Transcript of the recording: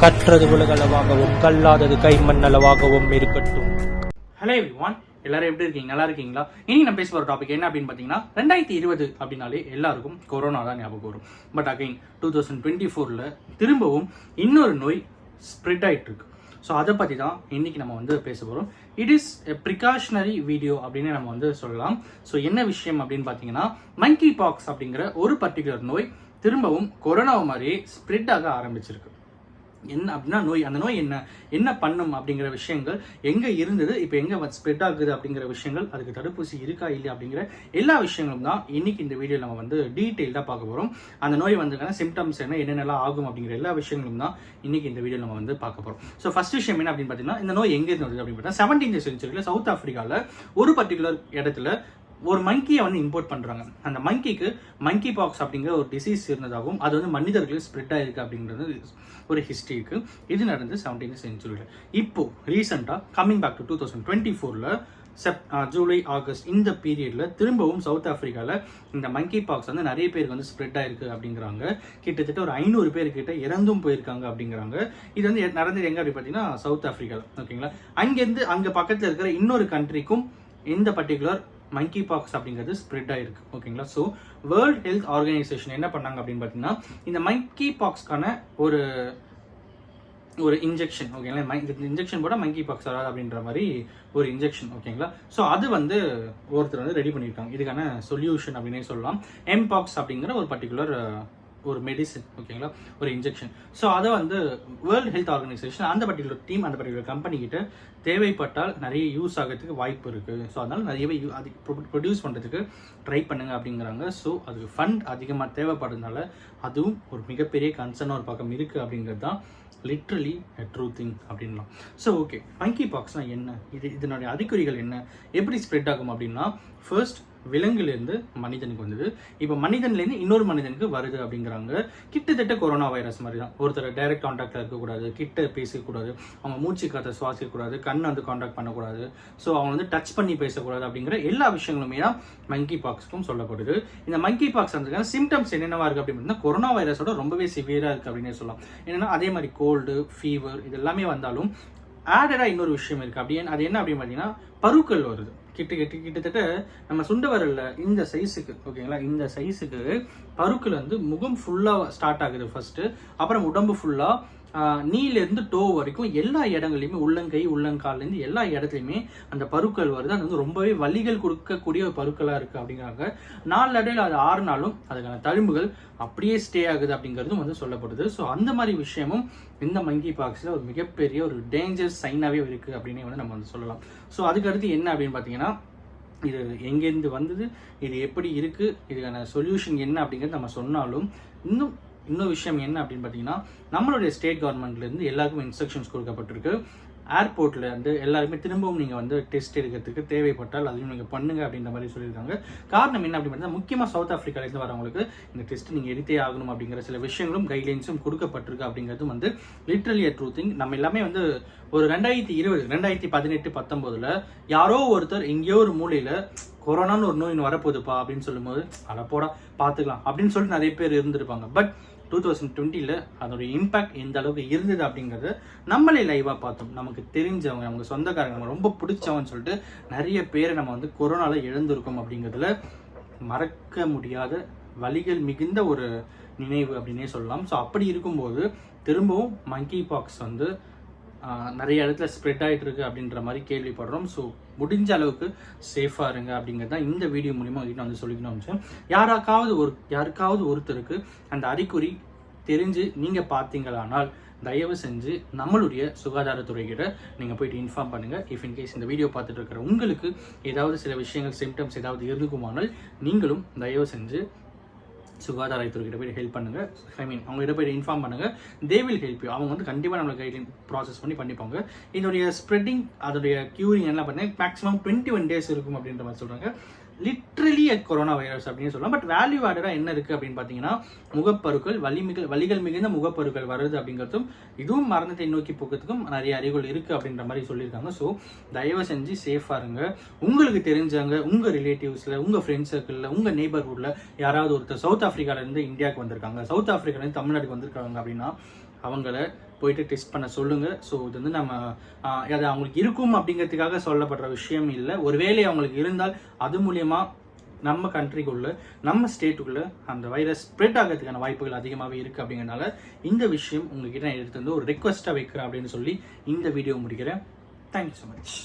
கற்றது உலகளவாகவும் கல்லாதது கைமண்ணளவாகவும் இருக்கட்டும். Hello everyone, எல்லாரும் எப்படி இருக்கீங்க? நல்லா இருக்கீங்களா? இனி நம்ம பேச போகிற டாபிக் என்ன அப்படின்னு பார்த்தீங்கன்னா 2020 அப்படின்னாலே எல்லாருக்கும் கொரோனா தான் ஞாபகம் வரும். பட் அகைன் 2024 திரும்பவும் இன்னொரு நோய் ஸ்ப்ரெட் ஆகிட்டு இருக்கு. ஸோ அதை பற்றி தான் இன்னைக்கு நம்ம வந்து பேச போகிறோம். It is a precautionary video அப்படின்னு நம்ம வந்து சொல்லலாம். ஸோ என்ன விஷயம் அப்படின்னு பார்த்தீங்கன்னா மங்கி பாக்ஸ் அப்படிங்கிற ஒரு பர்டிகுலர் நோய் திரும்பவும் கொரோனா மாதிரியே ஸ்ப்ரெட் ஆக ஆரம்பிச்சிருக்கு. என்ன அப்படின்னா அந்த நோய் என்ன பண்ணும் அப்படிங்கிற விஷயங்கள், எங்கே இருந்தது, இப்போ எங்கே ஸ்ப்ரெட் ஆகுது அப்படிங்கிற விஷயங்கள், அதுக்கு தடுப்பூசி இருக்கா இல்லையா அப்படிங்கிற எல்லா விஷயங்களும் தான் இன்னைக்கு இந்த வீடியோ நம்ம வந்து டீட்டெயில்டாக பார்க்க போகிறோம். அந்த நோய் வந்துக்கான சிம்டம்ஸ் என்னென்னலாம் ஆகும் அப்படிங்கிற எல்லா விஷயங்களும் தான் இன்னைக்கு இந்த வீடியோ நம்ம வந்து பார்க்க போகிறோம். ஸோ ஃபர்ஸ்ட் விஷயம் என்ன அப்படின்னு பார்த்தீங்கன்னா, இந்த நோய் எங்கே இருந்தது அப்படின்னு பார்த்தீங்கன்னா 17th century சவுத் ஆஃப்ரிக்காவில் ஒரு பர்டிகுலர் இடத்துல ஒரு மங்கியை வந்து இம்போர்ட் பண்ணுறாங்க. அந்த மங்கிக்கு மங்கி பாக்ஸ் அப்படிங்கிற ஒரு டிசீஸ் இருந்ததாகவும் அது வந்து மனிதர்களுக்கு ஸ்ப்ரெட் ஆயிருக்கு அப்படிங்கிறது ஒரு ஹிஸ்ட்ரி இருக்கு. இது நடந்து 17th century. இப்போ ரீசெண்டாக coming back to 2024 July August இந்த பீரியட்ல திரும்பவும் சவுத் ஆஃப்ரிக்காவில் இந்த மங்கி பாக்ஸ் வந்து நிறைய பேருக்கு வந்து ஸ்ப்ரெட் ஆயிருக்கு அப்படிங்கிறாங்க. கிட்டத்தட்ட ஒரு 500 பேர்கிட்ட இறந்தும் போயிருக்காங்க அப்படிங்கிறாங்க. இது வந்து நடந்தது எங்க அப்படி பார்த்தீங்கன்னா சவுத் ஆஃப்ரிக்காவில். ஓகேங்களா, அங்கேருந்து அங்கே பக்கத்தில் இருக்கிற இன்னொரு கண்ட்ரிக்கும் இந்த பர்டிகுலர் மங்கி பாக்ஸ் அப்படிங்கிறது ஸ்ப்ரெட் ஆயிருக்கு. ஓகேங்களா, ஸோ வேர்ல்ட் ஹெல்த் ஆர்கனைசேஷன் என்ன பண்ணாங்க அப்படின்னு பார்த்தீங்கன்னா இந்த மங்கி பாக்ஸ்க்கான ஒரு இன்ஜெக்ஷன், ஓகேங்களா, இந்த இன்ஜெக்ஷன் போட மங்கி பாக்ஸ் வராது அப்படின்ற மாதிரி ஒரு இன்ஜெக்ஷன், ஓகேங்களா. ஸோ அது வந்து ஒருத்தர் வந்து ரெடி பண்ணியிருக்காங்க. இதுக்கான சொல்யூஷன் அப்படின்னே சொல்லலாம். எம்பாக்ஸ் அப்படிங்கிற ஒரு பர்டிகுலர் ஒரு மெடிசன், ஓகேங்களா, ஒரு இன்ஜெக்ஷன். ஸோ அதை வந்து வேர்ல்டு ஹெல்த் ஆர்கனைசேஷன் அந்த பர்டிகுலர் டீம் அந்த பர்டிகுலர் கம்பெனி கிட்ட தேவைப்பட்டால் நிறைய யூஸ் ஆகிறதுக்கு வாய்ப்பு இருக்குது. ஸோ அதனால நிறையவே அது ப்ரொடியூஸ் பண்ணுறதுக்கு ட்ரை பண்ணுங்க அப்படிங்கிறாங்க. ஸோ அதுக்கு ஃபண்ட் அதிகமாக தேவைப்படுறதுனால அதுவும் ஒரு மிகப்பெரிய கன்சர்னாக ஒரு பக்கம் இருக்குது அப்படிங்கிறது தான் லிட்ரலி ட்ரூ திங் அப்படின்லாம். ஸோ ஓகே, மங்கி பாக்ஸ்னால் என்ன, இதனுடைய அறிகுறிகள் என்ன, எப்படி ஸ்ப்ரெட் ஆகும் அப்படின்னா ஃபர்ஸ்ட் விலங்குலேருந்து மனிதனுக்கு வந்தது, இப்போ மனிதன்லேருந்து இன்னொரு மனிதனுக்கு வருது அப்படிங்கிறாங்க. கிட்டத்தட்ட கொரோனா வைரஸ் மாதிரி தான். ஒருத்தர் டைரக்ட் கான்டாக்டில் இருக்கக்கூடாது, கிட்ட பேசக்கூடாது, அவங்க மூச்சு காற்றை சுவாசிக்கக்கூடாது, கண்ணை வந்து கான்டாக்ட் பண்ணக்கூடாது, ஸோ அவங்க வந்து டச் பண்ணி பேசக்கூடாது அப்படிங்கிற எல்லா விஷயங்களுமே தான் மங்கி பாக்ஸ்க்கும் சொல்லப்படுது. இந்த மங்கி பாக்ஸ் வந்து சிம்டம்ஸ் என்னென்னவா இருக்குது அப்படின்னு கொரோனா வைரஸோட ரொம்பவே சிவியராக இருக்குது அப்படின்னே சொல்லலாம். என்னன்னா அதே மாதிரி கோல்டு, ஃபீவர் இது எல்லாமே வந்தாலும் ஆடடாக இன்னொரு விஷயம் இருக்குது. அப்படியே அது என்ன அப்படின்னு பார்த்தீங்கன்னா பருக்கள் வருது. கிட்டத்தட்ட நம்ம சுண்ட வரல இந்த சைஸுக்கு, ஓகேங்களா, இந்த சைஸுக்கு பருக்கள் வந்து முகம் ஃபுல்லாக ஸ்டார்ட் ஆகுது ஃபர்ஸ்ட். அப்புறம் உடம்பு ஃபுல்லாக நீலேருந்து டோ வரைக்கும் எல்லா இடங்கள்லையுமே, உள்ளங்கை உள்ளங்கால்லேருந்து எல்லா இடத்துலையுமே அந்த பருக்கள் வருது. அது வந்து ரொம்பவே வலிகள் கொடுக்கக்கூடிய ஒரு பருக்களாக இருக்குது அப்படிங்கிறாங்க. நாளடைவில் அது 6 நாளும் அதுக்கான தழும்புகள் அப்படியே ஸ்டே ஆகுது அப்படிங்கிறதும் வந்து சொல்லப்படுது. ஸோ அந்த மாதிரி விஷயமும் இந்த மங்கி பாக்ஸில் ஒரு மிகப்பெரிய ஒரு டேஞ்சர் சைனாகவே இருக்குது அப்படின்னு வந்து நம்ம வந்து சொல்லலாம். ஸோ அதுக்கடுத்து என்ன அப்படின்னு பார்த்தீங்கன்னா இது எங்கேருந்து வந்தது, இது எப்படி இருக்குது, இதுக்கான சொல்யூஷன் என்ன அப்படிங்கிறது நம்ம சொன்னாலும் இன்னொரு விஷயம் என்ன அப்படின்னு பார்த்தீங்கன்னா நம்மளுடைய ஸ்டேட் கவர்மெண்ட்லேருந்து எல்லாருக்கும் இன்ஸ்ட்ரக்ஷன்ஸ் கொடுக்கப்பட்டிருக்கு. ஏர்போர்ட்டில் வந்து எல்லாருமே திரும்பவும் நீங்கள் வந்து டெஸ்ட் எடுக்கிறதுக்கு தேவைப்பட்டால் அதையும் நீங்கள் பண்ணுங்க அப்படின்ற மாதிரி சொல்லியிருக்காங்க. காரணம் என்ன அப்படின்னு பார்த்தீங்கன்னா முக்கியமாக சவுத் ஆஃப்ரிக்காலேருந்து வரவங்களுக்கு இந்த டெஸ்ட் நீங்கள் எடுத்தே ஆகணும் அப்படிங்கிற சில விஷயங்களும் கைட்லைன்ஸும் கொடுக்கப்பட்டிருக்கு அப்படிங்கிறதும் வந்து லிட்ரலி அ ட்ரூ திங். நம்ம எல்லாமே வந்து ஒரு 2020 2018 19 யாரோ ஒருத்தர் எங்கேயோ ஒரு மூலையில் கொரோனான்னு ஒரு நோய் வரப்போகுதுப்பா அப்படின்னு சொல்லும்போது அதை போட பார்த்துக்கலாம் அப்படின்னு சொல்லிட்டு நிறைய பேர் இருந்திருப்பாங்க. பட் 2020 அதோடைய இம்பாக்ட் எந்த அளவுக்கு இருந்தது அப்படிங்கிறது நம்மளே லைவாக பார்த்தோம். நமக்கு தெரிஞ்சவங்க, நமக்கு சொந்தக்காரங்க, நம்ம ரொம்ப பிடிச்சவன்னு சொல்லிட்டு நிறைய பேரை நம்ம வந்து கொரோனாவில் இழந்திருக்கோம் அப்படிங்கிறதுல மறக்க முடியாத வலிகள் மிகுந்த ஒரு நினைவு அப்படின்னே சொல்லலாம். ஸோ அப்படி இருக்கும்போது திரும்பவும் மங்கி பாக்ஸ் வந்து நிறைய இடத்துல ஸ்ப்ரெட் ஆகிட்டு இருக்கு அப்படின்ற மாதிரி கேள்விப்படுறோம். ஸோ முடிஞ்ச அளவுக்கு சேஃபாக இருங்க அப்படிங்கிறது தான் இந்த வீடியோ மூலிமா கிட்ட வந்து சொல்லிக்கணும். யாருக்காவது ஒருத்தருக்கு அந்த அறிகுறி தெரிஞ்சு நீங்கள் பார்த்தீங்களானால் தயவு செஞ்சு நம்மளுடைய சுகாதாரத்துறைகிட்ட நீங்கள் போயிட்டு இன்ஃபார்ம் பண்ணுங்கள். இஃப் இன்கேஸ் இந்த வீடியோ பார்த்துட்டு இருக்கிற உங்களுக்கு ஏதாவது சில விஷயங்கள் சிம்டம்ஸ் ஏதாவது இருக்குமானால் நீங்களும் தயவு செஞ்சு சுகாதாரத்துறைகிட்ட போய் ஹெல்ப் பண்ணுங்க. அவங்க கிட்ட போய் இன்ஃபார்ம் பண்ணுங்க. They will help you. அவங்க வந்து கண்டிப்பாக நம்மளை கைட்லைன் ப்ராசஸ் பண்ணிப்பாங்க. இதோடைய ஸ்ப்ரெட்டிங் அதோடைய கியூரிங் என்ன பண்ணேன் மேக்ஸிமம் 21 days இருக்கும் அப்படின்ற மாதிரி சொல்கிறாங்க. லிட்ரலி கொரோனா வைரஸ் அப்படின்னு சொல்லலாம். பட் வேல்யூ ஆடடாக என்ன இருக்குது அப்படின்னு பார்த்தீங்கன்னா முகப்பருக்கள், வலிகள் மிகுந்த முகப்பருக்கள் வருது அப்படிங்கிறதும் இதுவும் மரணத்தை நோக்கி போக்கிறதுக்கும் நிறைய அறிகுறிகள் இருக்குது அப்படின்ற மாதிரி சொல்லியிருக்காங்க. ஸோ தயவு செஞ்சு சேஃபாக இருங்க. உங்களுக்கு தெரிஞ்சவங்க, உங்கள் ரிலேட்டிவ்ஸில், உங்கள் ஃப்ரெண்ட்ஸ் சர்க்கிளில், உங்கள் நெய்பர்ஹுட்டில் யாராவது ஒருத்தர் சவுத் ஆஃப்ரிக்காலேருந்து இந்தியாவுக்கு வந்திருக்காங்க, சவுத் ஆஃப்ரிக்காலேருந்து தமிழ்நாட்டுக்கு வந்திருக்காங்க அப்படின்னா அவங்கள போயிட்டு டெஸ்ட் பண்ண சொல்லுங்கள். ஸோ இது வந்து நம்ம அது அவங்களுக்கு இருக்கும் அப்படிங்கிறதுக்காக சொல்லப்படுற விஷயம் இல்லை. ஒருவேளை அவங்களுக்கு இருந்தால் அது மூலயமா நம்ம கண்ட்ரிக்குள்ள நம்ம ஸ்டேட்டுக்குள்ள அந்த வைரஸ் ஸ்ப்ரெட் ஆகிறதுக்கான வாய்ப்புகள் அதிகமாகவே இருக்குது. அப்படிங்கிறனால இந்த விஷயம் உங்ககிட்ட நான் எடுத்து வந்து ஒரு ரெக்வஸ்ட்டாக வைக்கிறேன் அப்படின்னு சொல்லி இந்த வீடியோ முடிக்கிறேன். Thank you so much.